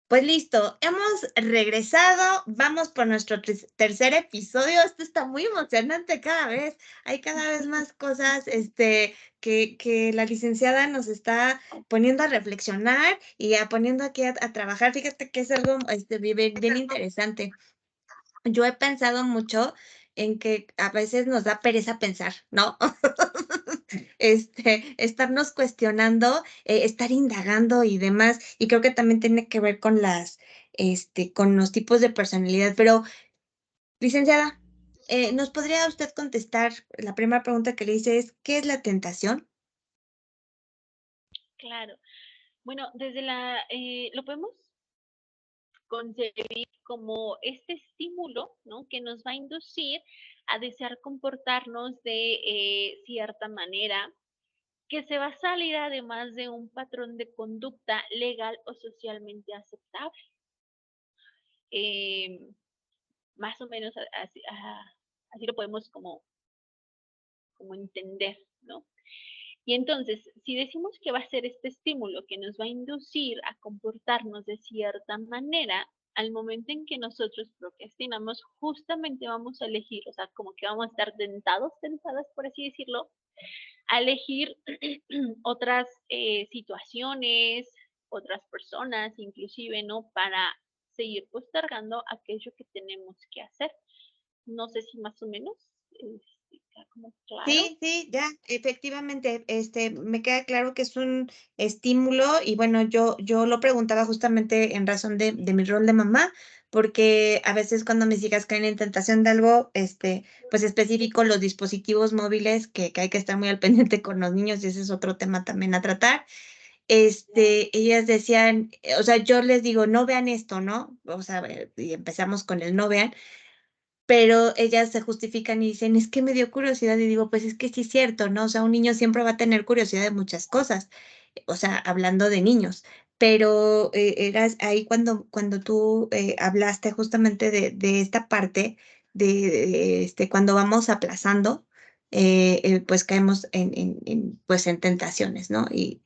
Pues listo, hemos regresado, vamos por nuestro tercer episodio. Esto está muy emocionante cada vez. Hay cada vez más cosas que la licenciada nos está poniendo a reflexionar y a poniendo aquí a trabajar. Fíjate que es algo bien interesante. Yo he pensado mucho en que a veces nos da pereza pensar, ¿no? Estarnos cuestionando, estar indagando y demás, y creo que también tiene que ver con con los tipos de personalidad. Pero, licenciada, ¿nos podría usted contestar? La primera pregunta que le hice es, ¿qué es la tentación? Claro. Bueno, lo podemos concebir como este estímulo, ¿no? Que nos va a inducir a desear comportarnos de cierta manera, que se va a salir además de un patrón de conducta legal o socialmente aceptable. Eh, Más o menos así lo podemos como entender, ¿no? Y entonces, si decimos que va a ser este estímulo que nos va a inducir a comportarnos de cierta manera, al momento en que nosotros procrastinamos, justamente vamos a elegir, o sea, como que vamos a estar tentadas, por así decirlo, a elegir otras situaciones, otras personas, inclusive, ¿no? Para seguir postergando aquello que tenemos que hacer. No sé si más o menos está como claro. Sí, sí, ya, efectivamente, me queda claro que es un estímulo y bueno, yo lo preguntaba justamente en razón de mi rol de mamá, porque a veces cuando mis hijas caen en tentación de algo, pues específico, los dispositivos móviles, que hay que estar muy al pendiente con los niños y ese es otro tema también a tratar. Ellas decían, o sea, yo les digo, no vean esto, ¿no? O sea, y empezamos con el no vean, pero ellas se justifican y dicen: "Es que me dio curiosidad", y digo: "Pues es que sí es cierto, ¿no?". O sea, un niño siempre va a tener curiosidad de muchas cosas, o sea, hablando de niños. Pero, eras ahí cuando tú, hablaste justamente de esta parte cuando vamos aplazando, pues caemos pues, en tentaciones, ¿no? Y,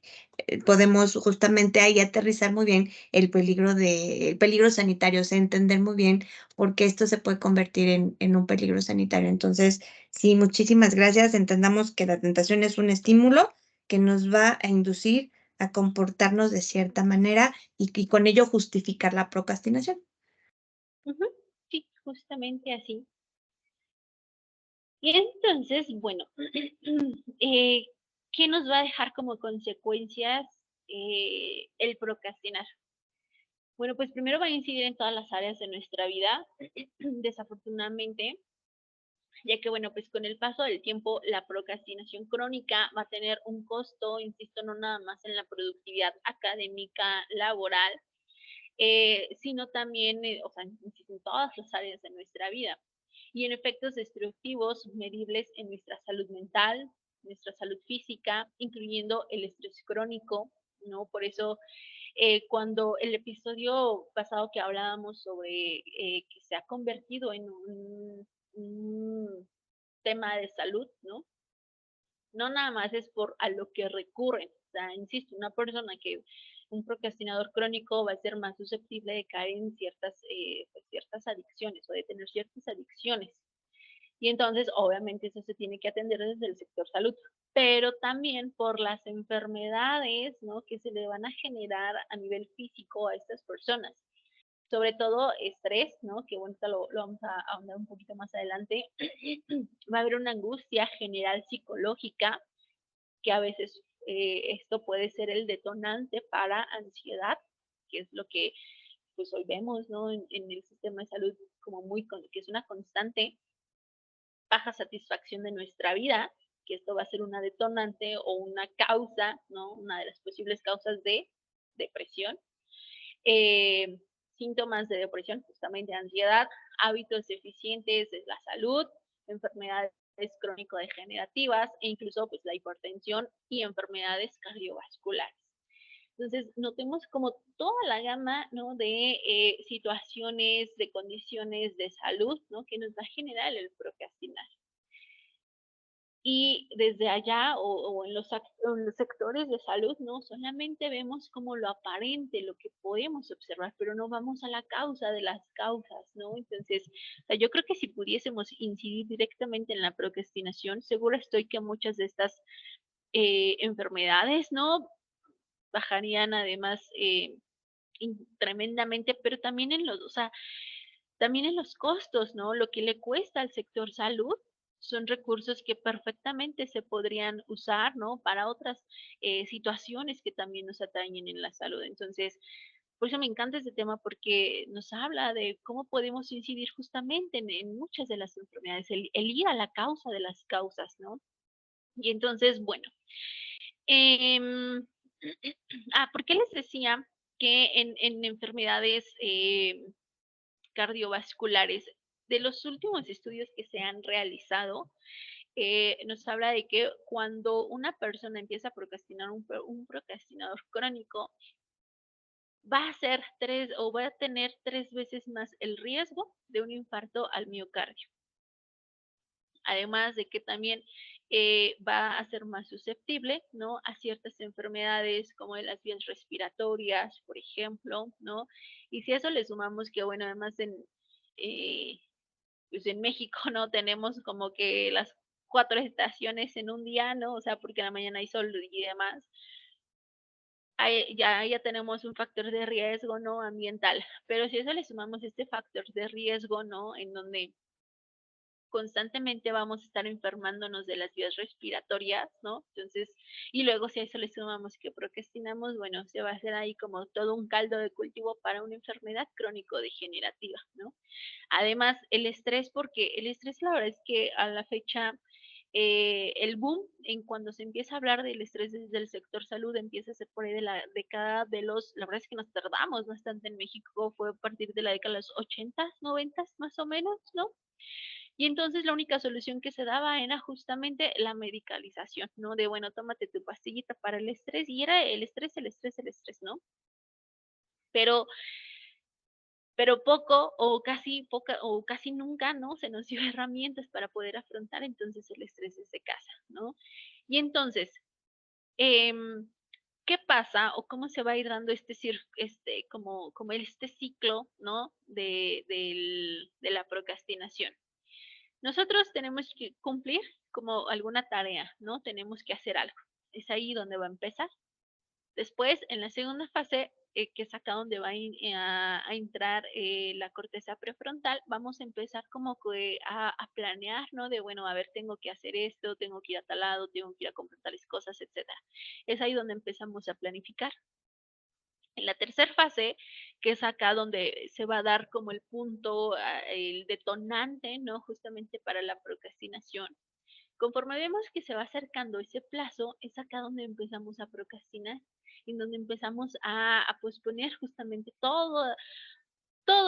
podemos justamente ahí aterrizar muy bien el peligro sanitario, o sea, entender muy bien porque esto se puede convertir en un peligro sanitario. Entonces, sí, muchísimas gracias. Entendamos que la tentación es un estímulo que nos va a inducir a comportarnos de cierta manera y con ello justificar la procrastinación. Ujú, sí, justamente así. Y entonces, bueno, eh, ¿qué nos va a dejar como consecuencias el procrastinar? Bueno, pues primero va a incidir en todas las áreas de nuestra vida, desafortunadamente, ya que, bueno, pues con el paso del tiempo, la procrastinación crónica va a tener un costo, insisto, no nada más en la productividad académica, laboral, sino también, o sea, insisto, en todas las áreas de nuestra vida y en efectos destructivos medibles en nuestra salud mental, nuestra salud física, incluyendo el estrés crónico, ¿no? Por eso, cuando el episodio pasado que hablábamos sobre que se ha convertido en un tema de salud, ¿no? No nada más es por a lo que recurren. O sea, insisto, una persona que un procrastinador crónico va a ser más susceptible de caer en ciertas adicciones o de tener ciertas adicciones. Y entonces, obviamente, eso se tiene que atender desde el sector salud, pero también por las enfermedades, ¿no? Que se le van a generar a nivel físico a estas personas. Sobre todo estrés, ¿no? Que bueno, lo vamos a ahondar un poquito más adelante. Va a haber una angustia general psicológica, que a veces esto puede ser el detonante para ansiedad, que es lo que pues hoy vemos, ¿no? En el sistema de salud como que es una constante baja satisfacción de nuestra vida, que esto va a ser una detonante o una causa, ¿no? Una de las posibles causas de depresión. Eh, Síntomas de depresión, justamente ansiedad, hábitos deficientes de la salud, enfermedades crónico-degenerativas e incluso pues la hipertensión y enfermedades cardiovasculares. Entonces, notemos como toda la gama, ¿no? De situaciones, de condiciones de salud, ¿no? Que nos va a generar el procrastinar. Y desde allá o en los sectores de salud, ¿no? Solamente vemos como lo aparente, lo que podemos observar, pero no vamos a la causa de las causas, ¿no? Entonces, o sea, yo creo que si pudiésemos incidir directamente en la procrastinación, seguro estoy que muchas de estas enfermedades, ¿no? Bajarían además tremendamente, pero también en los, o sea, también en los costos, ¿no? Lo que le cuesta al sector salud son recursos que perfectamente se podrían usar, ¿no? Para otras situaciones que también nos atañen en la salud. Entonces, por eso me encanta este tema porque nos habla de cómo podemos incidir justamente en muchas de las enfermedades, el ir a la causa de las causas, ¿no? Y entonces, bueno, em, ¿por qué les decía que en enfermedades cardiovasculares, de los últimos estudios que se han realizado, nos habla de que cuando una persona empieza a procrastinar, un procrastinador crónico, va a ser va a tener 3 veces más el riesgo de un infarto al miocardio. Además de que también va a ser más susceptible, ¿no? A ciertas enfermedades como de las vías respiratorias, por ejemplo, ¿no? Y si a eso le sumamos que, bueno, además eh, pues en México, ¿no? Tenemos como que las 4 estaciones en un día, ¿no? O sea, porque en la mañana hay sol y demás. Ya tenemos un factor de riesgo, ¿no? Ambiental. Pero si a eso le sumamos este factor de riesgo, ¿no? En donde constantemente vamos a estar enfermándonos de las vías respiratorias, ¿no? Entonces, y luego si a eso le sumamos que procrastinamos, bueno, se va a hacer ahí como todo un caldo de cultivo para una enfermedad crónico-degenerativa, ¿no? Además, el estrés, porque el estrés la verdad es que a la fecha el boom en cuando se empieza a hablar del estrés desde el sector salud empieza a ser por ahí de la década de la verdad es que nos tardamos bastante en México, fue a partir de la década de los 80s, 90s más o menos, ¿no? Y entonces la única solución que se daba era justamente la medicalización, ¿no? De bueno, tómate tu pastillita para el estrés y era el estrés, el estrés, el estrés, ¿no? Pero poco o casi poca o casi nunca, ¿no? Se nos dio herramientas para poder afrontar entonces el estrés desde casa, ¿no? Y entonces, em, ¿qué pasa o cómo se va a ir dando como este ciclo, ¿no? De la procrastinación. Nosotros tenemos que cumplir como alguna tarea, ¿no? Tenemos que hacer algo. Es ahí donde va a empezar. Después, en la segunda fase, que es acá donde va a entrar la corteza prefrontal, vamos a empezar como que a planear, ¿no? De, bueno, a ver, tengo que hacer esto, tengo que ir a tal lado, tengo que ir a comprar tales cosas, etcétera. Es ahí donde empezamos a planificar. En la tercera fase, que es acá donde se va a dar como el punto, el detonante, ¿no? Justamente para la procrastinación. Conforme vemos que se va acercando ese plazo, es acá donde empezamos a procrastinar, en donde empezamos a posponer justamente todo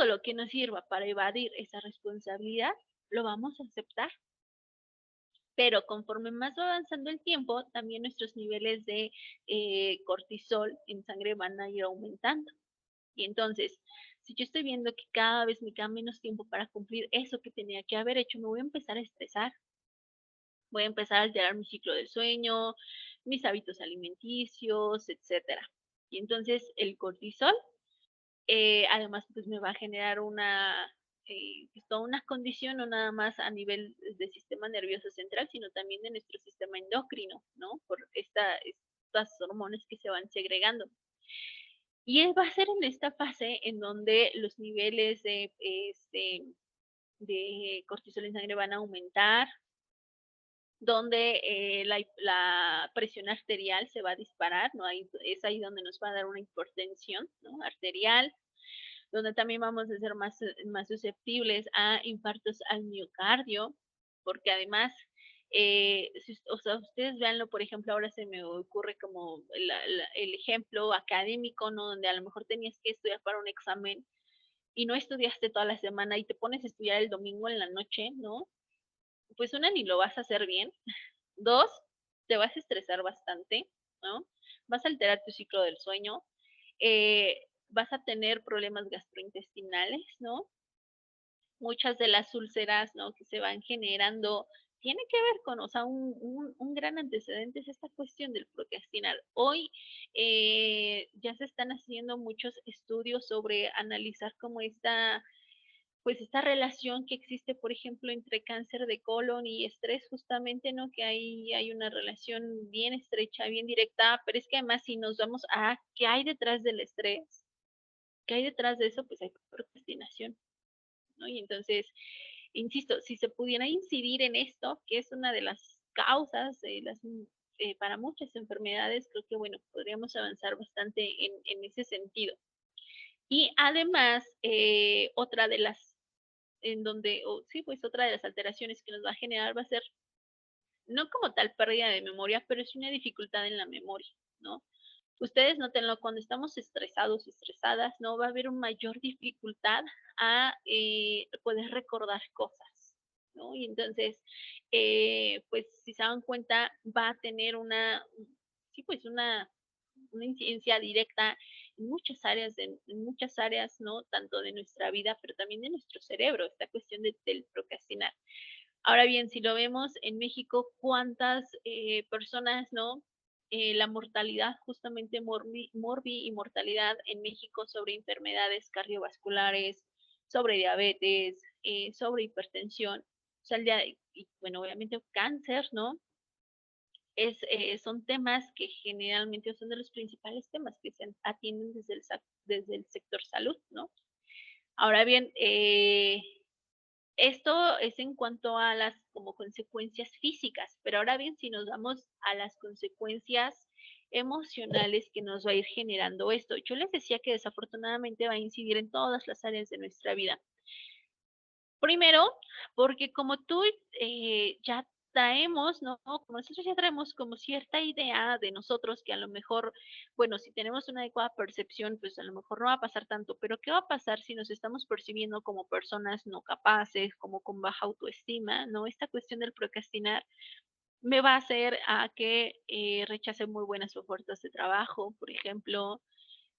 lo que nos sirva para evadir esa responsabilidad, lo vamos a aceptar. Pero conforme más va avanzando el tiempo, también nuestros niveles de cortisol en sangre van a ir aumentando. Y entonces, si yo estoy viendo que cada vez me queda menos tiempo para cumplir eso que tenía que haber hecho, me voy a empezar a estresar, voy a empezar a alterar mi ciclo de sueño, mis hábitos alimenticios, etcétera. Y entonces el cortisol, además, pues me va a generar pues, toda una condición, no nada más a nivel de sistema nervioso central, sino también de nuestro sistema endocrino, ¿no? Por estas hormonas que se van segregando. Y va a ser en esta fase en donde los niveles de cortisol en sangre van a aumentar, donde la presión arterial se va a disparar, ¿no? Es ahí donde nos va a dar una hipertensión, ¿no? Arterial, donde también vamos a ser más susceptibles a infartos al miocardio, porque además, o sea, ustedes véanlo, por ejemplo, ahora se me ocurre como el ejemplo académico, ¿no? Donde a lo mejor tenías que estudiar para un examen y no estudiaste toda la semana y te pones a estudiar el domingo en la noche, ¿no? Pues una, ni lo vas a hacer bien. Dos, te vas a estresar bastante, ¿no? Vas a alterar tu ciclo del sueño, vas a tener problemas gastrointestinales, ¿no? Muchas de las úlceras, ¿no? Que se van generando tiene que ver con, o sea, un gran antecedente es esta cuestión del procrastinar. Hoy ya se están haciendo muchos estudios sobre analizar cómo pues esta relación que existe, por ejemplo, entre cáncer de colon y estrés, justamente, ¿no? Que ahí hay una relación bien estrecha, bien directa, pero es que además si nos vamos a qué hay detrás del estrés, qué hay detrás de eso, pues hay procrastinación, ¿no? Y entonces, insisto, si se pudiera incidir en esto, que es una de las causas para muchas enfermedades, creo que, bueno, podríamos avanzar bastante en ese sentido. Y además, otra de las en donde, o sí, pues otra de las alteraciones que nos va a generar va a ser, no como tal pérdida de memoria, pero es una dificultad en la memoria, ¿no? Ustedes notenlo, cuando estamos estresados, estresadas, ¿no? Va a haber una mayor dificultad a poder recordar cosas, ¿no? Y entonces, pues si se dan cuenta, va a tener sí, pues una incidencia directa en muchas áreas, ¿no? Tanto de nuestra vida, pero también de nuestro cerebro, esta cuestión del procrastinar. Ahora bien, si lo vemos en México, ¿cuántas personas, no? La mortalidad, justamente morbi y mortalidad en México sobre enfermedades cardiovasculares, sobre diabetes, sobre hipertensión, o sea, y, bueno, obviamente cáncer, ¿no? Son temas que generalmente son de los principales temas que se atienden desde el sector salud, ¿no? Ahora bien, esto es en cuanto a las como consecuencias físicas, pero ahora bien, si nos vamos a las consecuencias emocionales que nos va a ir generando esto, yo les decía que desafortunadamente va a incidir en todas las áreas de nuestra vida. Primero, porque como tú ya traemos, ¿no? Como nosotros ya traemos como cierta idea de nosotros que a lo mejor, bueno, si tenemos una adecuada percepción, pues a lo mejor no va a pasar tanto, pero ¿qué va a pasar si nos estamos percibiendo como personas no capaces, como con baja autoestima, ¿no? Esta cuestión del procrastinar me va a hacer a que rechace muy buenas ofertas de trabajo, por ejemplo,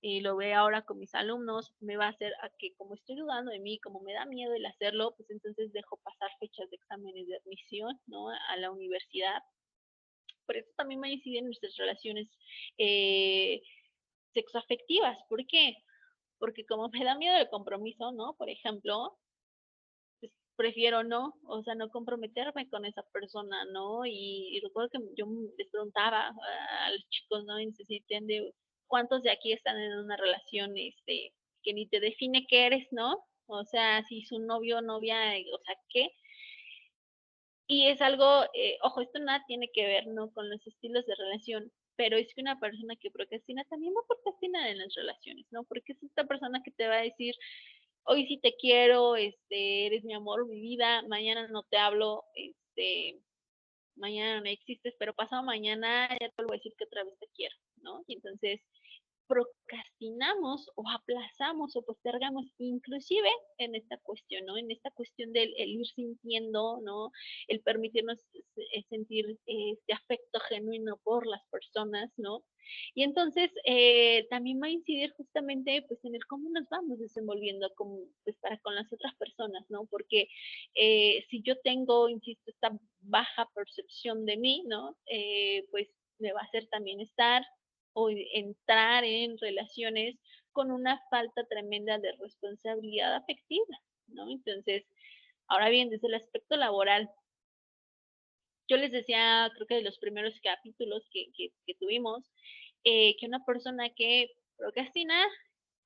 lo ve ahora con mis alumnos, me va a hacer a que como estoy dudando de mí, como me da miedo el hacerlo, pues entonces dejo pasar fechas de exámenes de admisión, ¿no? A la universidad. Por eso también me incide en nuestras relaciones eh, sexoafectivas. ¿Por qué? Porque como me da miedo el compromiso, ¿no? Por ejemplo, pues prefiero no, o sea, no comprometerme con esa persona, ¿no? Y recuerdo que yo les preguntaba a los chicos, ¿no? Y si entiende cuántos de aquí están en una relación, que ni te define qué eres, ¿no? O sea, si su novio o novia, o sea, ¿qué? Y es algo, ojo, esto nada tiene que ver, ¿no? Con los estilos de relación, pero es que una persona que procrastina también va a procrastinar en las relaciones, ¿no? Porque es esta persona que te va a decir, hoy sí te quiero, eres mi amor, mi vida, mañana no te hablo, mañana no existes, pero pasado mañana ya te vuelvo a decir que otra vez te quiero, ¿no? Y entonces procrastinamos o aplazamos o postergamos, inclusive en esta cuestión, ¿no? En esta cuestión del el ir sintiendo, ¿no? El permitirnos sentir este afecto genuino por las personas, ¿no? Y entonces también va a incidir justamente pues en el cómo nos vamos desenvolviendo como, pues, para con las otras personas, ¿no? Porque si yo tengo, insisto, esta baja percepción de mí, ¿no? Pues me va a hacer también estar o entrar en relaciones con una falta tremenda de responsabilidad afectiva, ¿no? Entonces, ahora bien, desde el aspecto laboral, yo les decía, creo que de los primeros capítulos que tuvimos, que una persona que procrastina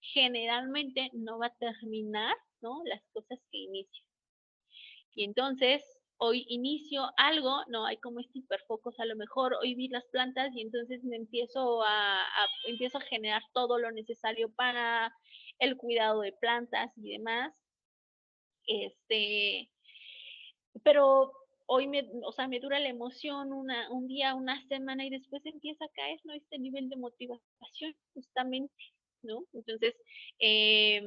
generalmente no va a terminar, ¿no? Las cosas que inicia. Y entonces, hoy inicio algo, no hay como este hiperfocus, a lo mejor hoy vi las plantas y entonces me empiezo a generar todo lo necesario para el cuidado de plantas y demás. Este, pero hoy o sea, me dura la emoción un día, una semana y después empieza a caer, ¿no? Este nivel de motivación, justamente, ¿no? Entonces, eh,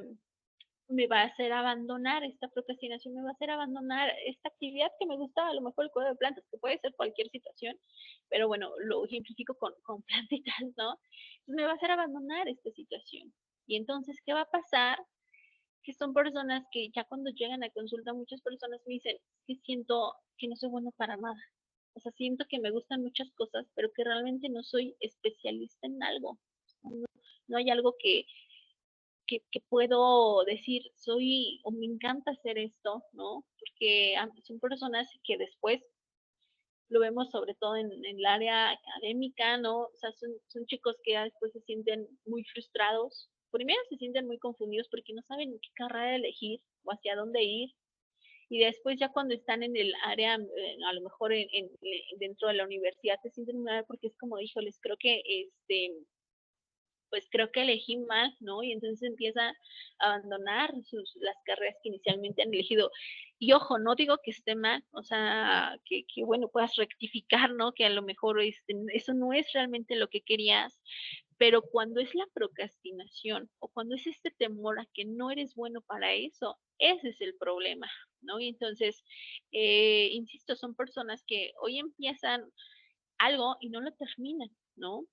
me va a hacer abandonar esta procrastinación, me va a hacer abandonar esta actividad que me gustaba, a lo mejor el cuidado de plantas, que puede ser cualquier situación, pero bueno, lo ejemplifico con plantitas, ¿no? Entonces me va a hacer abandonar esta situación. Y entonces, ¿qué va a pasar? Que son personas que ya cuando llegan a consulta, muchas personas me dicen, que siento que no soy bueno para nada. O sea, siento que me gustan muchas cosas, pero que realmente no soy especialista en algo. No hay algo que puedo decir, soy o me encanta hacer esto, ¿no? Porque son personas que después lo vemos sobre todo en el área académica, ¿no? O sea, son chicos que ya después se sienten muy frustrados. Primero se sienten muy confundidos porque no saben qué carrera elegir o hacia dónde ir. Y después ya cuando están en el área, a lo mejor dentro de la universidad, se sienten mal porque es como, híjoles, creo que pues creo que elegí mal, ¿no? Y entonces empieza a abandonar las carreras que inicialmente han elegido. Y ojo, no digo que esté mal, o sea, que bueno, puedas rectificar, ¿no? Que a lo mejor eso no es realmente lo que querías, pero cuando es la procrastinación o cuando es este temor a que no eres bueno para eso, ese es el problema, ¿no? Y entonces, insisto, son personas que hoy empiezan algo y no lo terminan, ¿no?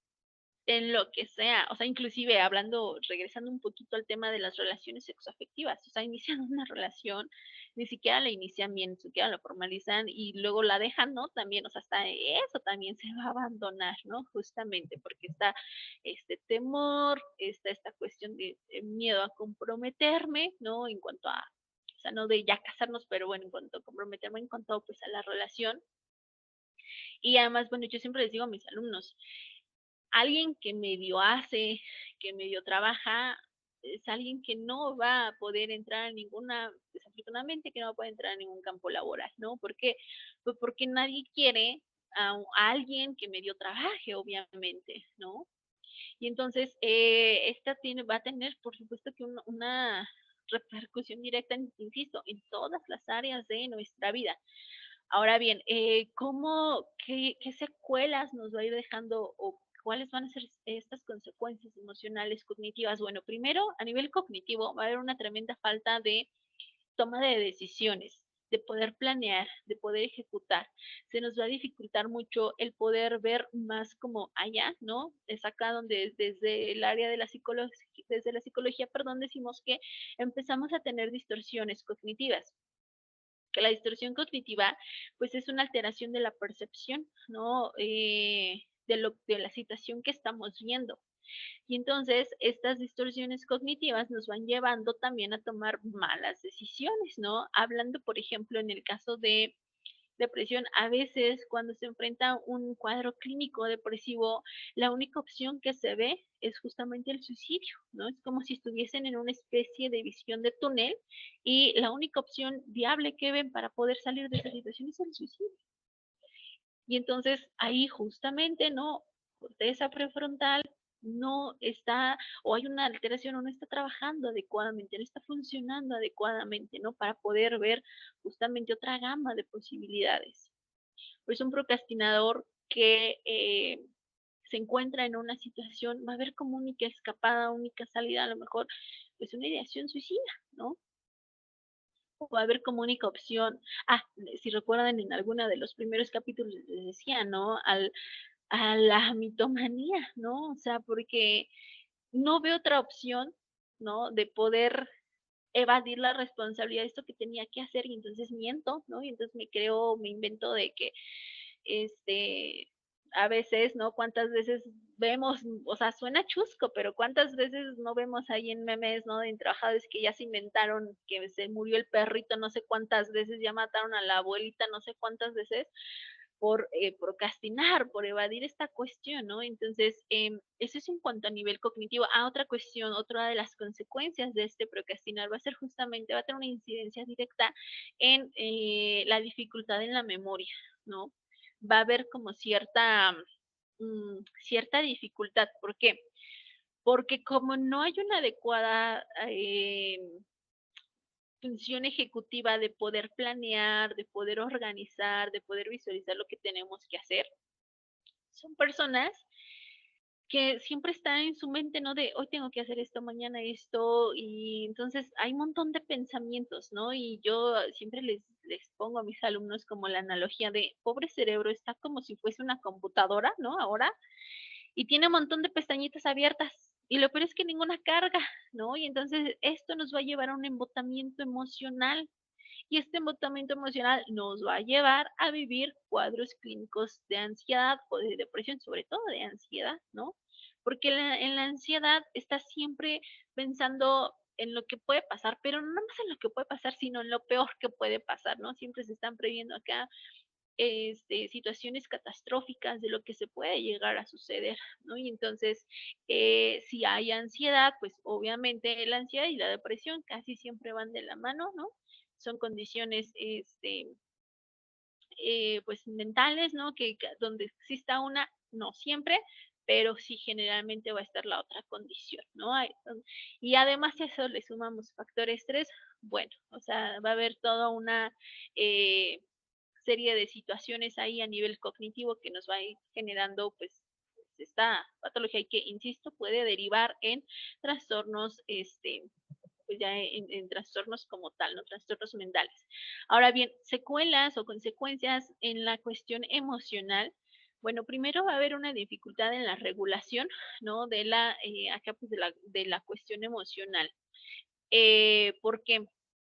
En lo que sea, o sea, inclusive hablando, regresando un poquito al tema de las relaciones sexoafectivas, o sea, inician una relación, ni siquiera la inician bien, ni siquiera la formalizan y luego la dejan, ¿no? También, o sea, hasta eso también se va a abandonar, ¿no? Justamente porque está este temor, está esta cuestión de miedo a comprometerme, ¿no? En cuanto a, o sea, no de ya casarnos, pero bueno, en cuanto a comprometerme, en cuanto pues a la relación. Y además, bueno, yo siempre les digo a mis alumnos, alguien que medio hace, que medio trabaja, es alguien que no va a poder entrar en ninguna, desafortunadamente que no va a poder entrar en ningún campo laboral, ¿no? ¿Por qué? Pues porque nadie quiere a alguien que medio trabaje, obviamente, ¿no? Y entonces, esta va a tener, por supuesto, que una repercusión directa, insisto, en todas las áreas de nuestra vida. Ahora bien, qué secuelas nos va a ir dejando o cuáles van a ser estas consecuencias emocionales, cognitivas? Bueno, primero, a nivel cognitivo, va a haber una tremenda falta de toma de decisiones, de poder planear, de poder ejecutar. Se nos va a dificultar mucho el poder ver más como allá, ¿no? Es acá donde desde el área de la psicología, desde la psicología, perdón, decimos que empezamos a tener distorsiones cognitivas, que la distorsión cognitiva pues es una alteración de la percepción, ¿no? De la situación que estamos viendo. Y entonces estas distorsiones cognitivas nos van llevando también a tomar malas decisiones, ¿no? Hablando, por ejemplo, en el caso de depresión, a veces cuando se enfrenta un cuadro clínico depresivo, la única opción que se ve es justamente el suicidio, ¿no? Es como si estuviesen en una especie de visión de túnel y la única opción viable que ven para poder salir de esa situación es el suicidio. Y entonces ahí justamente, ¿no? Corteza prefrontal no está, o hay una alteración, o no está trabajando adecuadamente, no está funcionando adecuadamente, ¿no? Para poder ver justamente otra gama de posibilidades. Pues un procrastinador que se encuentra en una situación va a ver como única escapada, única salida, a lo mejor, pues una ideación suicida, ¿no? O va a ver como única opción. Si recuerdan en alguno de los primeros capítulos les decía, ¿no? A la mitomanía, ¿no? O sea, porque no veo otra opción, ¿no? De poder evadir la responsabilidad de esto que tenía que hacer y entonces miento, ¿no? Y entonces me invento de que, este, a veces, ¿no? ¿Cuántas veces vemos, o sea, suena chusco, pero cuántas veces no vemos ahí en memes, ¿no? De trabajadores que ya se inventaron que se murió el perrito no sé cuántas veces, ya mataron a la abuelita no sé cuántas veces, por procrastinar, por evadir esta cuestión, ¿no? Entonces, eso es en cuanto a nivel cognitivo. Otra cuestión, otra de las consecuencias de este procrastinar va a ser justamente, va a tener una incidencia directa en la dificultad en la memoria, ¿no? Va a haber como cierta dificultad. ¿Por qué? Porque como no hay una adecuada función ejecutiva de poder planear, de poder organizar, de poder visualizar lo que tenemos que hacer, son personas que siempre están en su mente, ¿no? De hoy tengo que hacer esto, mañana esto, y entonces hay un montón de pensamientos, ¿no? Y yo siempre les pongo a mis alumnos como la analogía de pobre cerebro, está como si fuese una computadora, ¿no? Ahora, y tiene un montón de pestañitas abiertas. Y lo peor es que ninguna carga, ¿no? Y entonces esto nos va a llevar a un embotamiento emocional y este embotamiento emocional nos va a llevar a vivir cuadros clínicos de ansiedad o de depresión, sobre todo de ansiedad, ¿no? Porque en la ansiedad está siempre pensando en lo que puede pasar, pero no más en lo que puede pasar, sino en lo peor que puede pasar, ¿no? Siempre se están previendo acá situaciones catastróficas de lo que se puede llegar a suceder, ¿no? Y entonces, si hay ansiedad, pues obviamente la ansiedad y la depresión casi siempre van de la mano, ¿no? Son condiciones, pues mentales, ¿no? Donde exista una, no siempre, pero sí generalmente va a estar la otra condición, ¿no? Y además a eso le sumamos factor estrés, bueno, o sea, va a haber toda una eh, serie de situaciones ahí a nivel cognitivo que nos va a ir generando, pues, esta patología y que, insisto, puede derivar en trastornos, pues ya en trastornos como tal, ¿no? Trastornos mentales. Ahora bien, secuelas o consecuencias en la cuestión emocional. Bueno, primero va a haber una dificultad en la regulación, ¿no? Acá pues de la cuestión emocional. ¿Por qué?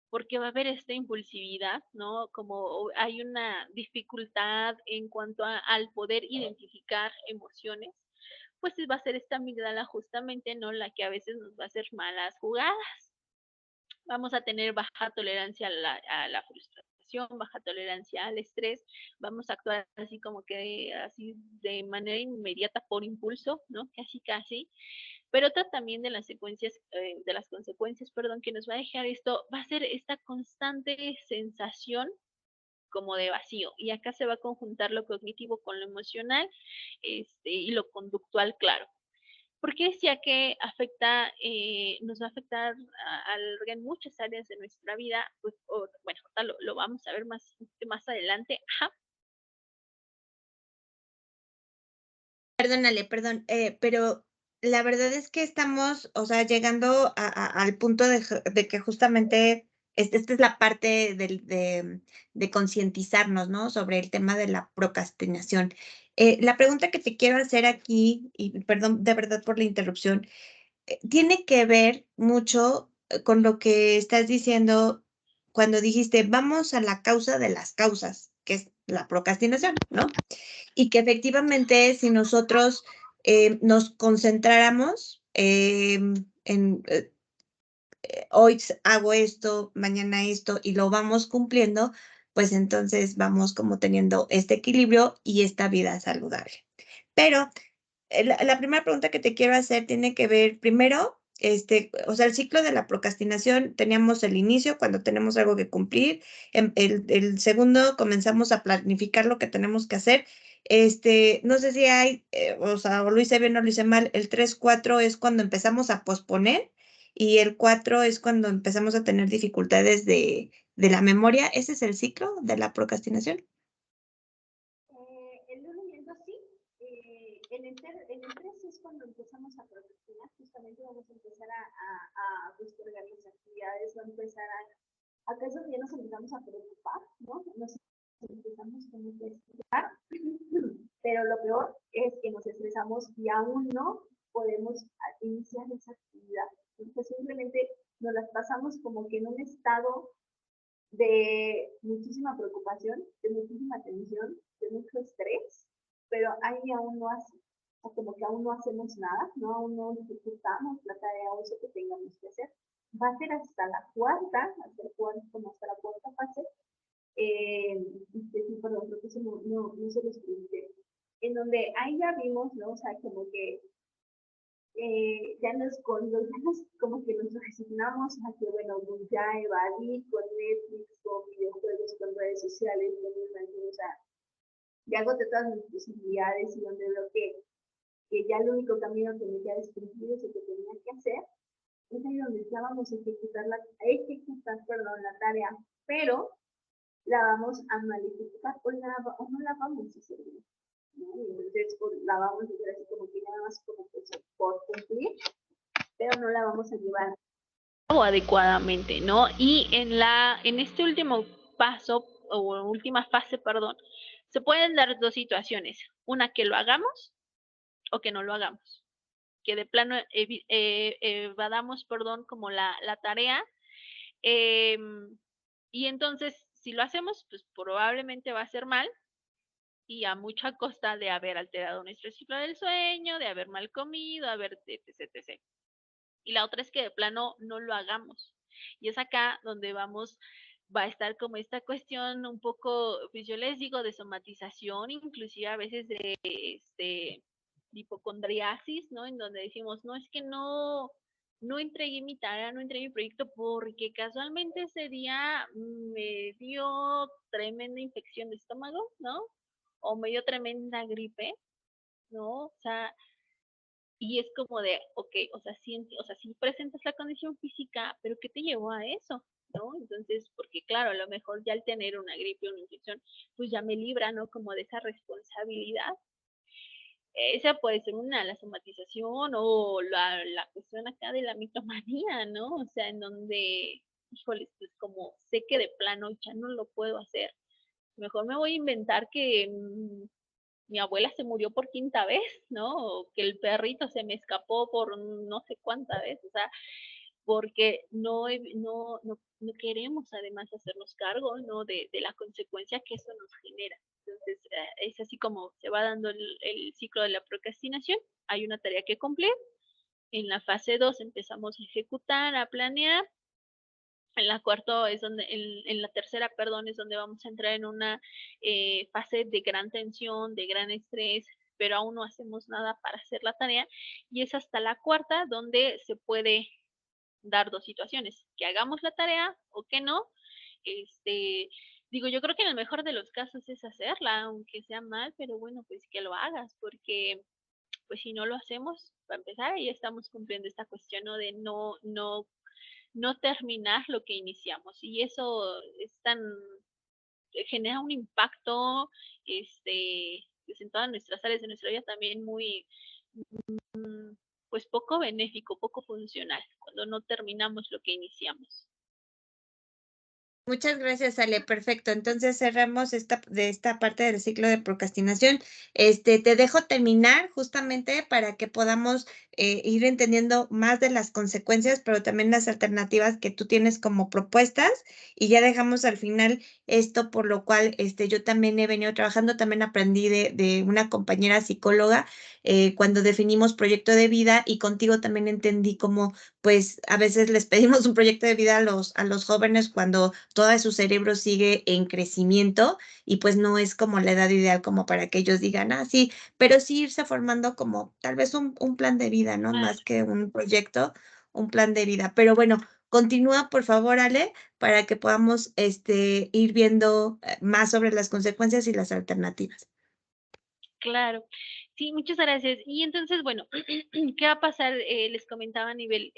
Porque va a haber esta impulsividad, ¿no? Como hay una dificultad en cuanto al poder identificar emociones, pues va a ser esta amígdala justamente, ¿no? La que a veces nos va a hacer malas jugadas. Vamos a tener baja tolerancia a la frustración, baja tolerancia al estrés, vamos a actuar así como que así de manera inmediata por impulso, ¿no? Casi, casi. Pero otra también de las consecuencias, perdón, que nos va a dejar esto, va a ser esta constante sensación como de vacío. Y acá se va a conjuntar lo cognitivo con lo emocional, y lo conductual, claro. ¿Por qué decía que nos va a afectar en muchas áreas de nuestra vida? Pues, bueno, ahorita lo vamos a ver más adelante. Ajá. Perdónale, perdón, pero la verdad es que estamos, o sea, llegando al punto de que justamente esta es la parte de concientizarnos, ¿no? Sobre el tema de la procrastinación. La pregunta que te quiero hacer aquí, y perdón de verdad por la interrupción, tiene que ver mucho con lo que estás diciendo cuando dijiste, vamos a la causa de las causas, que es la procrastinación, ¿no? Y que efectivamente si nosotros nos concentráramos hoy hago esto, mañana esto y lo vamos cumpliendo, pues entonces vamos como teniendo este equilibrio y esta vida saludable. Pero la primera pregunta que te quiero hacer tiene que ver, primero, o sea, el ciclo de la procrastinación, teníamos el inicio cuando tenemos algo que cumplir, el segundo comenzamos a planificar lo que tenemos que hacer. No sé si hay, o sea, o lo hice bien o lo hice mal, el 3 4 es cuando empezamos a posponer y el 4 es cuando empezamos a tener dificultades de la memoria. ¿Ese es el ciclo de la procrastinación? El 1 y el 2 sí. En el 3 es cuando empezamos a procrastinar, justamente vamos a empezar a postergar las actividades, va a empezar acaso ya nos empezamos a preocupar, ¿no? Nos empezamos como que a estresar, pero lo peor es que nos estresamos y aún no podemos iniciar esa actividad. Entonces simplemente nos las pasamos como que en un estado de muchísima preocupación, de muchísima tensión, de mucho estrés, pero ahí aún no hace, o como que aún no hacemos nada, ¿no? Aún no ejecutamos la tarea o eso que tengamos que hacer. Va a ser hasta la cuarta, como hasta la cuarta fase, perdón, creo que eso no se lo expliqué, en donde ahí ya vimos, ¿no? O sea, como que como que nos resignamos a que, bueno, pues ya evadí con Netflix, con videojuegos, con redes sociales, o sea, ya agoté todas mis posibilidades y donde veo que ya el único camino que me queda es cumplir eso que tenía que hacer, es ahí donde ya vamos a ejecutar, perdón, la tarea, pero la vamos a mal ejecutar o no la vamos a hacer bien. ¿No? Entonces la vamos a hacer así como que nada más como que por cumplir, pero no la vamos a llevar O adecuadamente, ¿no? Y en este último paso, o última fase, perdón, se pueden dar dos situaciones. Una, que lo hagamos o que no lo hagamos. Que de plano evadamos, perdón, como la tarea. Y entonces, si lo hacemos, pues probablemente va a ser mal y a mucha costa de haber alterado nuestro ciclo del sueño, de haber mal comido, haber etc, etc. Y la otra es que de plano no lo hagamos. Y es acá donde va a estar como esta cuestión un poco, pues yo les digo, de somatización, inclusive a veces de hipocondriasis, ¿no? En donde decimos, no, es que no entregué mi tarea, no entregué mi proyecto porque casualmente ese día me dio tremenda infección de estómago, ¿no? O me dio tremenda gripe, ¿no? O sea, y es como de, ok, o sea, sí presentas la condición física, pero ¿qué te llevó a eso? ¿No? Entonces, porque claro, a lo mejor ya al tener una gripe o una infección, pues ya me libra, ¿no? Como de esa responsabilidad. Esa puede ser una, la somatización o la cuestión acá de la mitomanía, ¿no? O sea, en donde, híjoles, pues como sé que de plano ya no lo puedo hacer, mejor me voy a inventar que mi abuela se murió por quinta vez, ¿no? O que el perrito se me escapó por no sé cuánta vez, o sea, porque no queremos además hacernos cargo, ¿no? De la consecuencia que eso nos genera. Entonces, es así como se va dando el ciclo de la procrastinación. Hay una tarea que cumplir. En la fase 2 empezamos a ejecutar, a planear. En la cuarta es donde, en la tercera, perdón, es donde vamos a entrar en una fase de gran tensión, de gran estrés, pero aún no hacemos nada para hacer la tarea. Y es hasta la cuarta donde se puede dar dos situaciones, que hagamos la tarea o que no. Digo, yo creo que en el mejor de los casos es hacerla, aunque sea mal, pero bueno, pues que lo hagas, porque pues si no lo hacemos, para empezar, ahí estamos cumpliendo esta cuestión, ¿no? De no terminar lo que iniciamos. Y eso es tan, genera un impacto, pues en todas nuestras áreas de nuestra vida también muy, pues poco benéfico, poco funcional, cuando no terminamos lo que iniciamos. Muchas gracias, Ale. Perfecto. Entonces cerramos esta parte del ciclo de procrastinación. Te dejo terminar justamente para que podamos ir entendiendo más de las consecuencias, pero también las alternativas que tú tienes como propuestas. Y ya dejamos al final esto por lo cual yo también he venido trabajando, también aprendí de una compañera psicóloga cuando definimos proyecto de vida y contigo también entendí cómo pues a veces les pedimos un proyecto de vida a los jóvenes cuando todo su cerebro sigue en crecimiento y pues no es como la edad ideal como para que ellos digan, ah, sí, pero sí irse formando como tal vez un plan de vida, ¿no? Ah, Más que un proyecto, un plan de vida. Pero bueno, continúa por favor, Ale, para que podamos ir viendo más sobre las consecuencias y las alternativas. claro. Sí, muchas gracias. Y entonces, bueno, ¿qué va a pasar? Les comentaba a nivel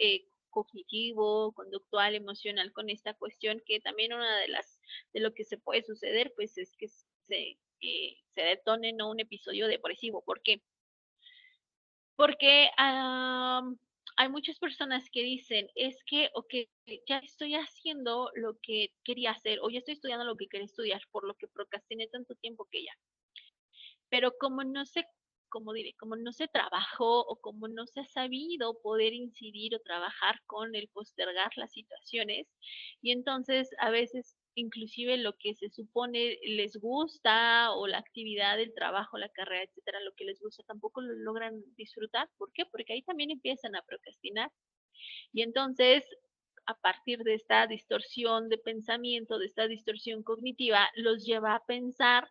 cognitivo, conductual, emocional con esta cuestión, que también una de lo que se puede suceder, pues es que se detone, ¿no? Un episodio depresivo. ¿Por qué? Porque hay muchas personas que dicen, es que, ok, ya estoy haciendo lo que quería hacer, o ya estoy estudiando lo que quería estudiar, por lo que procrastiné tanto tiempo que ya. Pero como no se, como diré, como no se trabajó o como no se ha sabido poder incidir o trabajar con el postergar las situaciones, y entonces a veces inclusive lo que se supone les gusta o la actividad, el trabajo, la carrera, etcétera, lo que les gusta tampoco lo logran disfrutar. ¿Por qué? Porque ahí también empiezan a procrastinar. Y entonces, a partir de esta distorsión de pensamiento, de esta distorsión cognitiva, los lleva a pensar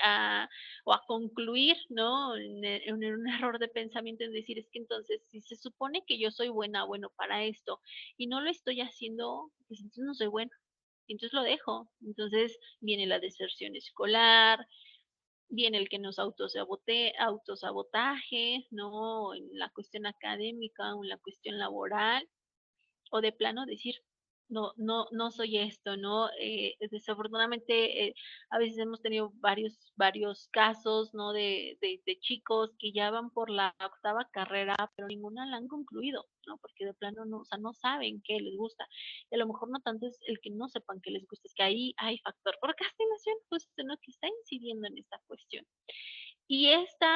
a, o a concluir, ¿no? En un error de pensamiento, en decir, es que entonces, si se supone que yo soy buena, bueno, para esto, y no lo estoy haciendo, pues entonces no soy buena, entonces lo dejo. Entonces viene la deserción escolar, viene el que nos autosabotaje, ¿no? En la cuestión académica o en la cuestión laboral, o de plano decir, no soy esto, ¿no? Desafortunadamente, a veces hemos tenido varios casos, ¿no? De chicos que ya van por la octava carrera, pero ninguna la han concluido, ¿no? Porque de plano no, o sea, no saben qué les gusta. Y a lo mejor no tanto es el que no sepan qué les gusta, es que ahí hay factor procrastinación, justo, ¿no? Que está incidiendo en esta cuestión. Y esto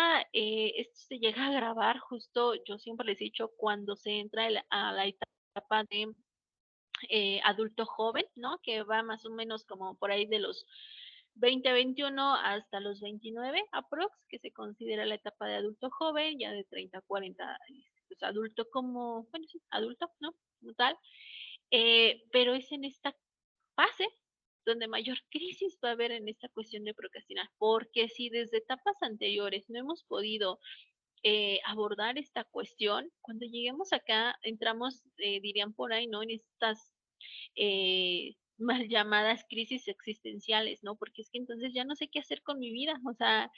se llega a grabar justo, yo siempre les he dicho, cuando se entra a la etapa de adulto joven, ¿no? Que va más o menos como por ahí de los 20, 21 hasta los 29 aprox, que se considera la etapa de adulto joven, ya de 30 a 40, pues adulto como, bueno, sí, adulto, ¿no? Como tal. Pero es en esta fase donde mayor crisis va a haber en esta cuestión de procrastinar, porque si desde etapas anteriores no hemos podido abordar esta cuestión, cuando lleguemos acá entramos, dirían por ahí, ¿no? En estas mal llamadas crisis existenciales, ¿no? Porque es que entonces ya no sé qué hacer con mi vida, o sea,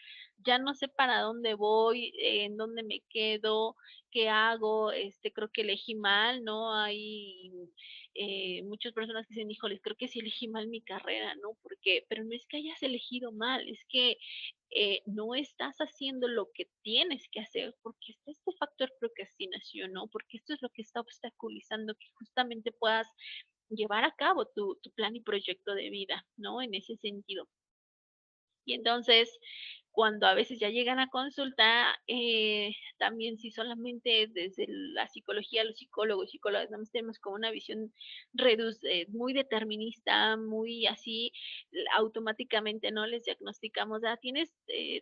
ya no sé para dónde voy, en dónde me quedo, qué hago, creo que elegí mal, ¿no? Hay muchas personas que dicen, híjoles, creo que sí elegí mal mi carrera, ¿no? Porque, pero no es que hayas elegido mal, es que no estás haciendo lo que tienes que hacer porque está este factor procrastinación, ¿no? Porque esto es lo que está obstaculizando que justamente puedas llevar a cabo tu plan y proyecto de vida, ¿no? En ese sentido. Y entonces, cuando a veces ya llegan a consulta, también si solamente desde la psicología, los psicólogos, psicólogas, nada más tenemos como una visión muy determinista, muy así, automáticamente no les diagnosticamos, ah, tienes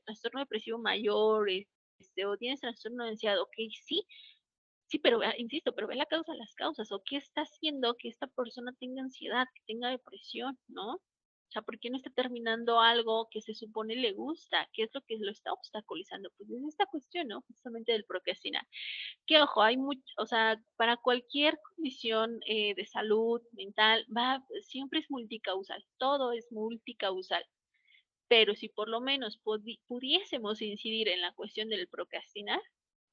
trastorno depresivo mayor, o tienes trastorno de ansiedad, ok, sí, sí, pero insisto, pero ve la causa, las causas, o qué está haciendo que esta persona tenga ansiedad, que tenga depresión, ¿no? O sea, ¿por qué no está terminando algo que se supone le gusta? ¿Qué es lo que lo está obstaculizando? Pues es esta cuestión, ¿no? Justamente del procrastinar. Que ojo, hay mucho, o sea, para cualquier condición de salud mental, siempre es multicausal, todo es multicausal. Pero si por lo menos pudiésemos incidir en la cuestión del procrastinar,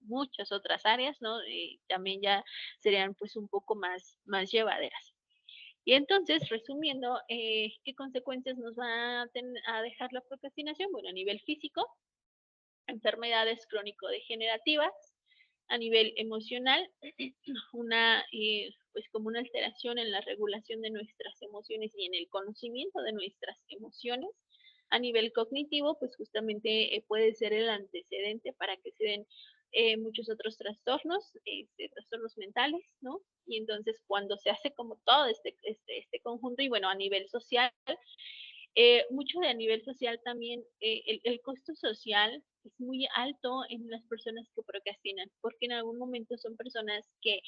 muchas otras áreas, ¿no? También ya serían pues un poco más llevaderas. Y entonces, resumiendo, ¿qué consecuencias nos va a dejar la procrastinación? Bueno, a nivel físico, enfermedades crónico-degenerativas, a nivel emocional, pues como una alteración en la regulación de nuestras emociones y en el conocimiento de nuestras emociones. A nivel cognitivo, pues justamente puede ser el antecedente para que se den muchos otros trastornos, trastornos mentales, ¿no? Y entonces cuando se hace como todo este conjunto, y bueno, a nivel social, mucho de a nivel social también, el costo social es muy alto en las personas que procrastinan, porque en algún momento son personas que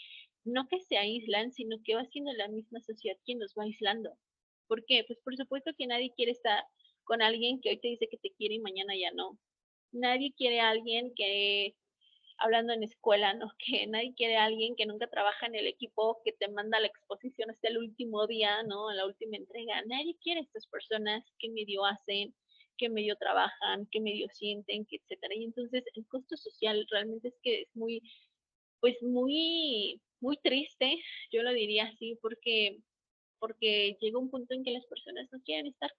no que se aíslan, sino que va siendo la misma sociedad quien los va aislando. ¿Por qué? Pues por supuesto que nadie quiere estar con alguien que hoy te dice que te quiere y mañana ya no. Nadie quiere a alguien que hablando en escuela, ¿no? Que nadie quiere a alguien que nunca trabaja en el equipo, que te manda la exposición hasta el último día, ¿no? En la última entrega. Nadie quiere a estas personas que medio hacen, que medio trabajan, que medio sienten, que etcétera. Y entonces el costo social realmente es que es muy, pues muy triste, yo lo diría así, porque llega un punto en que las personas no quieren estar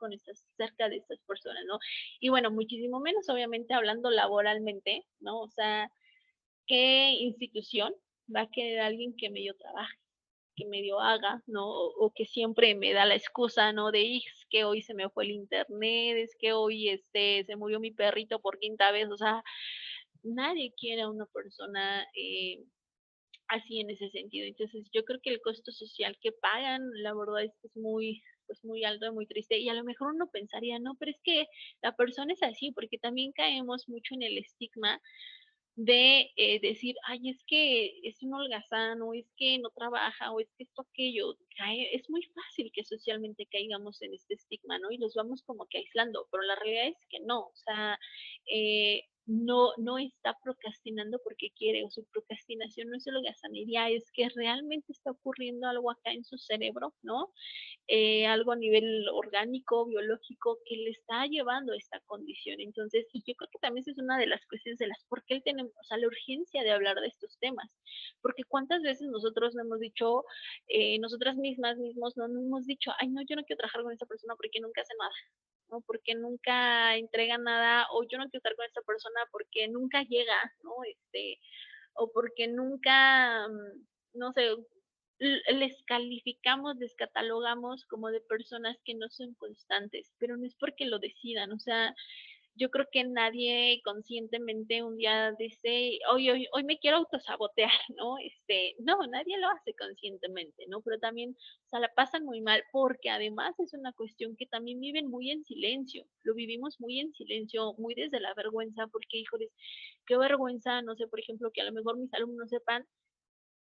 cerca de estas personas, ¿no? Y bueno, muchísimo menos, obviamente, hablando laboralmente, ¿no? O sea, ¿qué institución va a querer a alguien que medio trabaje, que medio haga, ¿no? O que siempre me da la excusa, ¿no? De, es que hoy se me fue el internet, es que hoy se murió mi perrito por quinta vez, o sea, nadie quiere a una persona así en ese sentido. Entonces, yo creo que el costo social que pagan, la verdad es que es muy pues muy alto y muy triste y a lo mejor uno pensaría, no, pero es que la persona es así, porque también caemos mucho en el estigma de decir, ay, es que es un holgazán, o es que no trabaja, o es que esto, aquello, es muy fácil que socialmente caigamos en este estigma, ¿no? Y los vamos como que aislando, pero la realidad es que no, o sea, no está procrastinando porque quiere, o su procrastinación no es holgazanería, es que realmente está ocurriendo algo acá en su cerebro, ¿no? Algo a nivel orgánico, biológico, que le está llevando a esta condición. Entonces, y yo creo que también esa es una de las cuestiones de las por qué tenemos, o sea, la urgencia de hablar de estos temas. Porque cuántas veces nosotros no hemos dicho, nosotras mismos no hemos dicho, ay, no, yo no quiero trabajar con esa persona porque nunca hace nada. ¿No? Porque nunca entrega nada, o yo no quiero estar con esta persona porque nunca llega, ¿no? O porque nunca, no sé, les calificamos, les catalogamos como de personas que no son constantes, pero no es porque lo decidan, o sea, yo creo que nadie conscientemente un día dice, hoy me quiero autosabotear, ¿no? No, nadie lo hace conscientemente, ¿no? Pero también, o sea, la pasan muy mal porque además es una cuestión que también viven muy en silencio, lo vivimos muy en silencio, muy desde la vergüenza, porque, híjoles, qué vergüenza, no sé, por ejemplo, que a lo mejor mis alumnos sepan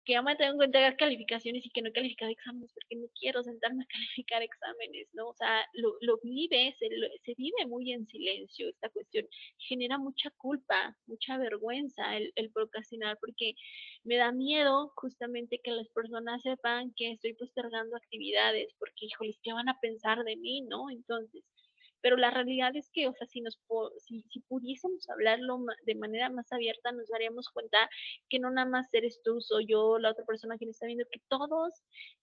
que ya me tengo que entregar calificaciones y que no he calificado exámenes porque no quiero sentarme a calificar exámenes, ¿no? O sea, lo vive, se vive muy en silencio esta cuestión. Genera mucha culpa, mucha vergüenza el procrastinar porque me da miedo justamente que las personas sepan que estoy postergando actividades porque, híjoles, ¿qué van a pensar de mí, no? Entonces, pero la realidad es que, o sea, si pudiésemos hablarlo de manera más abierta, nos daríamos cuenta que no nada más eres tú, soy yo, la otra persona que me está viendo, que todos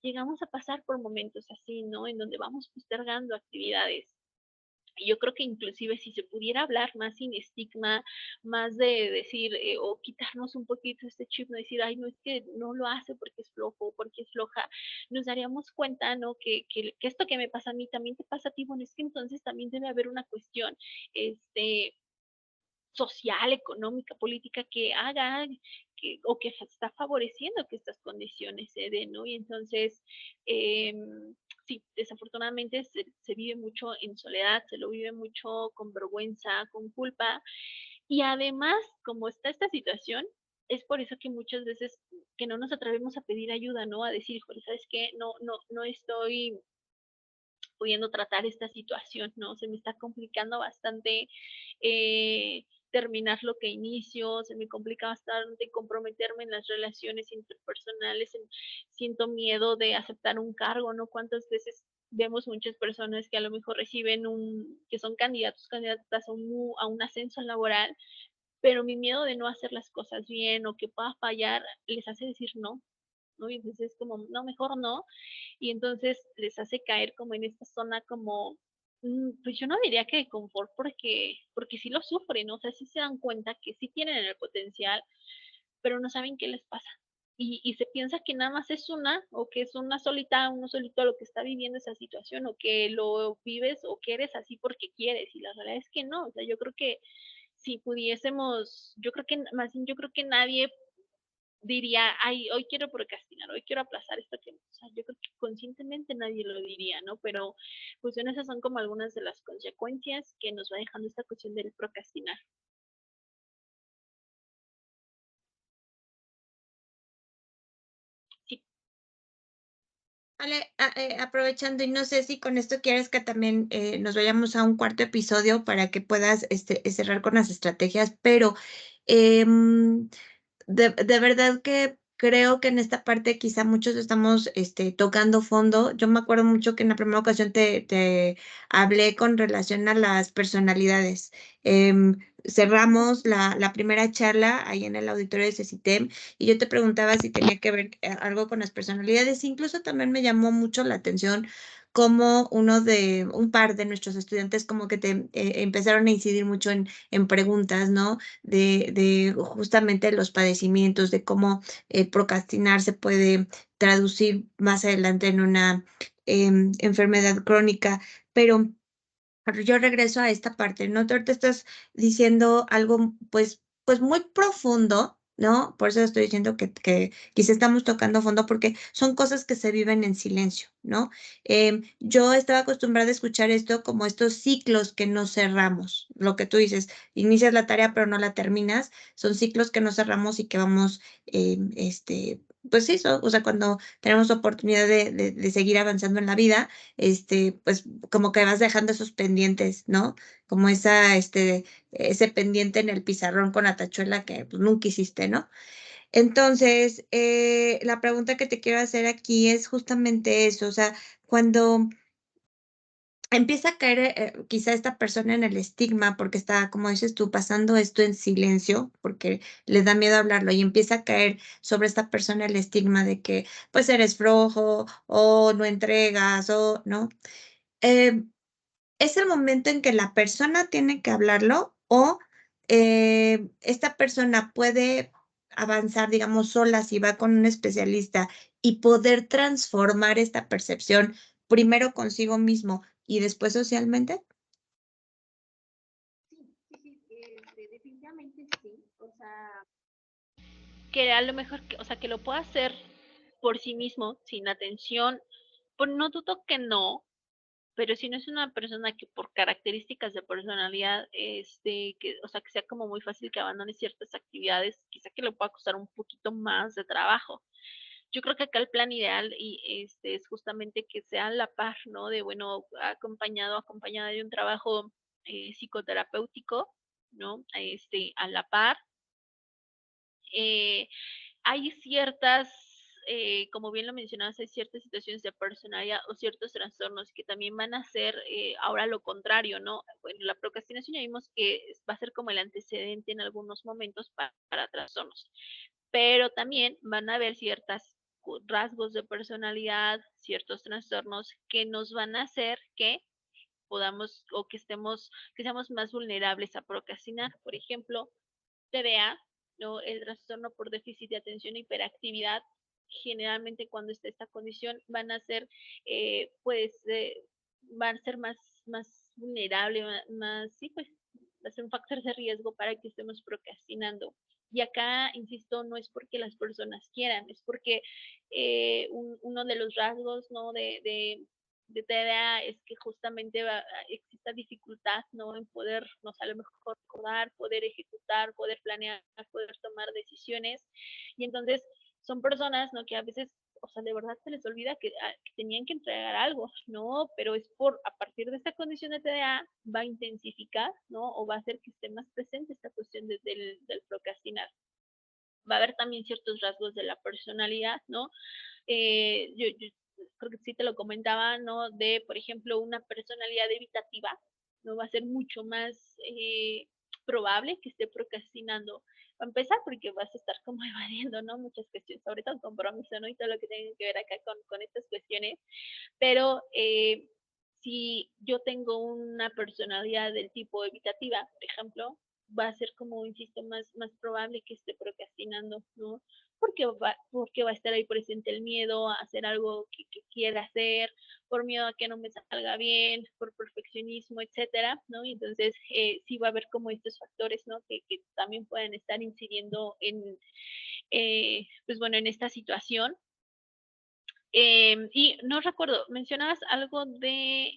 llegamos a pasar por momentos así, ¿no? En donde vamos postergando actividades. Y yo creo que inclusive si se pudiera hablar más sin estigma, más de decir, o quitarnos un poquito este chip, no decir, ay, no es que no lo hace porque es flojo, porque es floja, nos daríamos cuenta, ¿no? Que esto que me pasa a mí también te pasa a ti, bueno, es que entonces también debe haber una cuestión, social, económica, política que haga o que está favoreciendo que estas condiciones se den, ¿no? Y entonces, eh, sí, desafortunadamente se vive mucho en soledad, se lo vive mucho con vergüenza, con culpa. Y además, como está esta situación, es por eso que muchas veces que no nos atrevemos a pedir ayuda, ¿no? A decir, híjole, ¿sabes qué? No estoy pudiendo tratar esta situación, ¿no? Se me está complicando bastante terminar lo que inicio, se me complica bastante comprometerme en las relaciones interpersonales, siento miedo de aceptar un cargo, ¿no? ¿Cuántas veces vemos muchas personas que a lo mejor reciben que son candidatas a un ascenso laboral, pero mi miedo de no hacer las cosas bien o que pueda fallar les hace decir no, ¿no? Y entonces es como, no, mejor no, y entonces les hace caer como en esta zona como, pues yo no diría que de confort porque sí lo sufren, ¿no? O sea, sí se dan cuenta que sí tienen el potencial, pero no saben qué les pasa. Y se piensa que nada más es o que es uno solito lo que está viviendo esa situación, o que lo vives o que eres así porque quieres, y la realidad es que no, o sea, yo creo que si pudiésemos, yo creo que nadie diría, ay, hoy quiero procrastinar, hoy quiero aplazar esto que, o sea, yo creo que conscientemente nadie lo diría, ¿no? Pero, pues, bueno, esas son como algunas de las consecuencias que nos va dejando esta cuestión del procrastinar. Sí. Vale, aprovechando, y no sé si con esto quieres que también nos vayamos a un cuarto episodio para que puedas cerrar con las estrategias, pero em, de verdad que creo que en esta parte quizá muchos estamos tocando fondo. Yo me acuerdo mucho que en la primera ocasión te hablé con relación a las personalidades. Cerramos la primera charla ahí en el auditorio de CECITEM y yo te preguntaba si tenía que ver algo con las personalidades. Incluso también me llamó mucho la atención como un par de nuestros estudiantes como que te empezaron a incidir mucho en preguntas, ¿no? De justamente los padecimientos, de cómo procrastinar se puede traducir más adelante en una enfermedad crónica, pero yo regreso a esta parte, ¿no? Tú ahorita estás diciendo algo, pues muy profundo, ¿no? Por eso estoy diciendo que quizá estamos tocando fondo, porque son cosas que se viven en silencio, ¿no? Yo estaba acostumbrada a escuchar esto como estos ciclos que no cerramos, lo que tú dices, inicias la tarea pero no la terminas, son ciclos que no cerramos y que vamos, pues eso, o sea, cuando tenemos oportunidad de seguir avanzando en la vida, pues como que vas dejando esos pendientes, ¿no? Como ese pendiente en el pizarrón con la tachuela que pues, nunca hiciste, ¿no? Entonces, la pregunta que te quiero hacer aquí es justamente eso, o sea, cuando empieza a caer quizá esta persona en el estigma porque está, como dices tú, pasando esto en silencio, porque le da miedo hablarlo y empieza a caer sobre esta persona el estigma de que pues eres flojo o no entregas o, ¿no? Eh, ¿Es el momento en que la persona tiene que hablarlo o esta persona puede avanzar, digamos, sola si va con un especialista y poder transformar esta percepción primero consigo mismo y después socialmente? definitivamente sí. O sea, Que a lo mejor, o sea, que lo pueda hacer por sí mismo, sin atención, pues no dudo que no, pero si no es una persona que por características de personalidad, que, o sea, que sea como muy fácil que abandone ciertas actividades, quizá que le pueda costar un poquito más de trabajo. Yo creo que acá el plan ideal es justamente que sea a la par, ¿no? De, bueno, acompañada de un trabajo psicoterapéutico, ¿no? A la par. Eh, hay ciertas, como bien lo mencionabas, hay ciertas situaciones de personalidad o ciertos trastornos que también van a ser ahora lo contrario, ¿no? Bueno, la procrastinación ya vimos que va a ser como el antecedente en algunos momentos para trastornos, pero también van a haber ciertas rasgos de personalidad, ciertos trastornos que nos van a hacer que podamos o que seamos más vulnerables a procrastinar. Por ejemplo, TDA, ¿no? El trastorno por déficit de atención e hiperactividad, generalmente cuando está esta condición van a ser, pues, van a ser más vulnerable, más, sí, pues, va a ser un factor de riesgo para que estemos procrastinando. Y acá, insisto, no es porque las personas quieran, es porque uno de los rasgos, ¿no? De TDA es que justamente exista dificultad, ¿no? En poder, no sé, a lo mejor recordar, poder ejecutar, poder planear, poder tomar decisiones. Y entonces son personas, ¿no? Que a veces, o sea, de verdad se les olvida que tenían que entregar algo, ¿no? Pero es a partir de esta condición de TDA, va a intensificar, ¿no? O va a hacer que esté más presente esta cuestión del procrastinar. Va a haber también ciertos rasgos de la personalidad, ¿no? Yo creo que sí te lo comentaba, ¿no? De, por ejemplo, una personalidad evitativa, ¿no? Va a ser mucho más probable que esté procrastinando. Va a empezar porque vas a estar como evadiendo, ¿no? Muchas cuestiones, sobre todo el compromiso, ¿no? Y todo lo que tiene que ver acá con estas cuestiones. Pero si yo tengo una personalidad del tipo evitativa, por ejemplo, va a ser como, insisto, más probable que esté procrastinando, ¿no? Porque va a estar ahí presente el miedo a hacer algo que quiera hacer, por miedo a que no me salga bien, por perfeccionismo, etcétera, ¿no? Y entonces sí va a haber como estos factores, ¿no? Que también pueden estar incidiendo pues bueno, en esta situación. Y no recuerdo, mencionabas algo de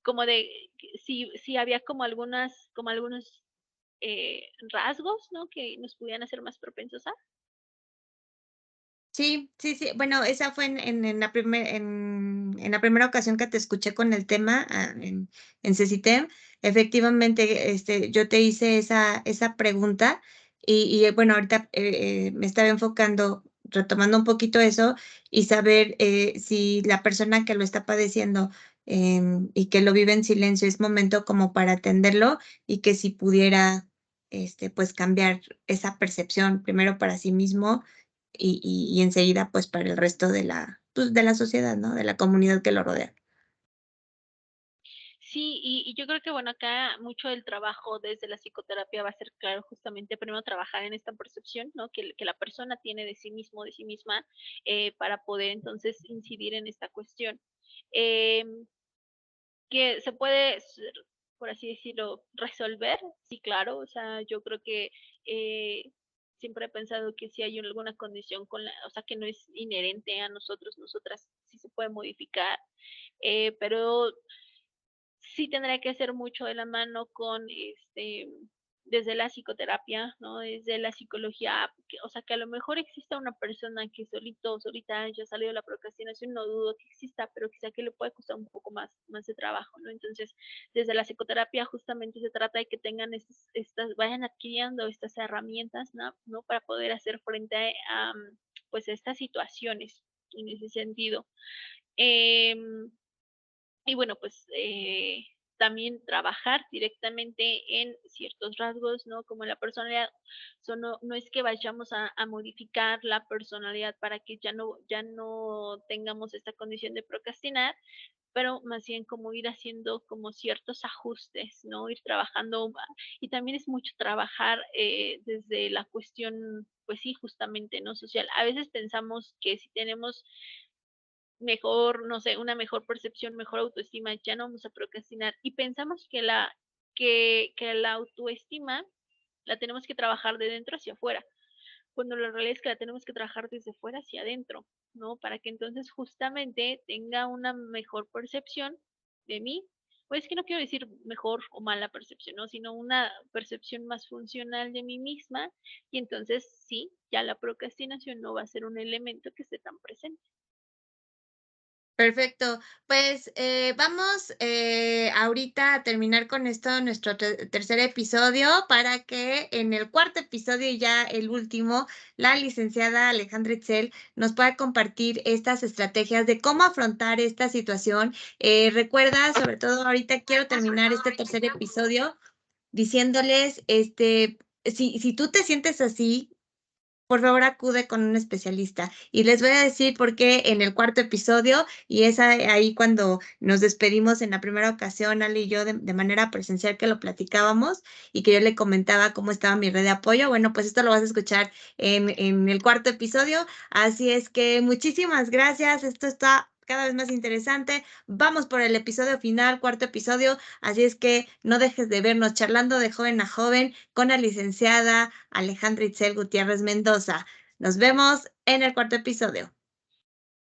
como de si había como algunos rasgos, ¿no? Que nos pudieran hacer más propensos a. Sí, sí, sí. Bueno, esa fue en la primera ocasión que te escuché con el tema, en Cecitem. Efectivamente, yo te hice esa pregunta bueno, ahorita, me estaba enfocando, retomando un poquito eso y saber, si la persona que lo está padeciendo, y que lo vive en silencio, es momento como para atenderlo y que si pudiera, pues, cambiar esa percepción, primero para sí mismo y enseguida, pues, para el resto de pues, de la sociedad, ¿no? De la comunidad que lo rodea. Sí, y yo creo que, bueno, acá mucho del trabajo desde la psicoterapia va a ser, claro, justamente primero trabajar en esta percepción, ¿no? Que la persona tiene de sí mismo, de sí misma, para poder entonces incidir en esta cuestión. Em, que se puede, por así decirlo, resolver, sí, claro, o sea, yo creo que siempre he pensado que si hay alguna condición o sea, que no es inherente a nosotros, nosotras, sí se puede modificar, pero sí tendría que hacer mucho de la mano con desde la psicoterapia, ¿no? Desde la psicología, o sea, que a lo mejor exista una persona que solito o solita haya salido de la procrastinación, no dudo que exista, pero quizá que le puede costar un poco más de trabajo, ¿no? Entonces, desde la psicoterapia justamente se trata de que tengan vayan adquiriendo estas herramientas, ¿no? Para poder hacer frente a, pues, a estas situaciones en ese sentido. Em, y bueno, pues también trabajar directamente en ciertos rasgos, ¿no? Como la personalidad. No es que vayamos a modificar la personalidad para que ya no tengamos esta condición de procrastinar, pero más bien como ir haciendo como ciertos ajustes, ¿no? Ir trabajando. Y también es mucho trabajar desde la cuestión, pues sí, justamente, ¿no? Social. A veces pensamos que si tenemos mejor, no sé, una mejor percepción, mejor autoestima, ya no vamos a procrastinar. Y pensamos que que la autoestima la tenemos que trabajar de dentro hacia afuera, cuando la realidad es que la tenemos que trabajar desde fuera hacia adentro, ¿no? Para que entonces justamente tenga una mejor percepción de mí. Pues es que no quiero decir mejor o mala percepción, ¿no? Sino una percepción más funcional de mí misma y entonces sí, ya la procrastinación no va a ser un elemento que esté tan presente. Perfecto. Pues vamos ahorita a terminar con esto nuestro tercer episodio para que en el cuarto episodio, ya el último, la licenciada Alejandra Itzel nos pueda compartir estas estrategias de cómo afrontar esta situación. Recuerda, sobre todo ahorita quiero terminar este tercer episodio diciéndoles, si tú te sientes así, por favor acude con un especialista. Y les voy a decir por qué en el cuarto episodio, y es ahí cuando nos despedimos en la primera ocasión, Ale y yo, de manera presencial, que lo platicábamos y que yo le comentaba cómo estaba mi red de apoyo. Bueno, pues esto lo vas a escuchar en el cuarto episodio. Así es que muchísimas gracias. Esto está cada vez más interesante. Vamos por el episodio final, cuarto episodio. Así es que no dejes de vernos charlando de joven a joven con la licenciada Alejandra Itzel Gutiérrez Mendoza. Nos vemos en el cuarto episodio.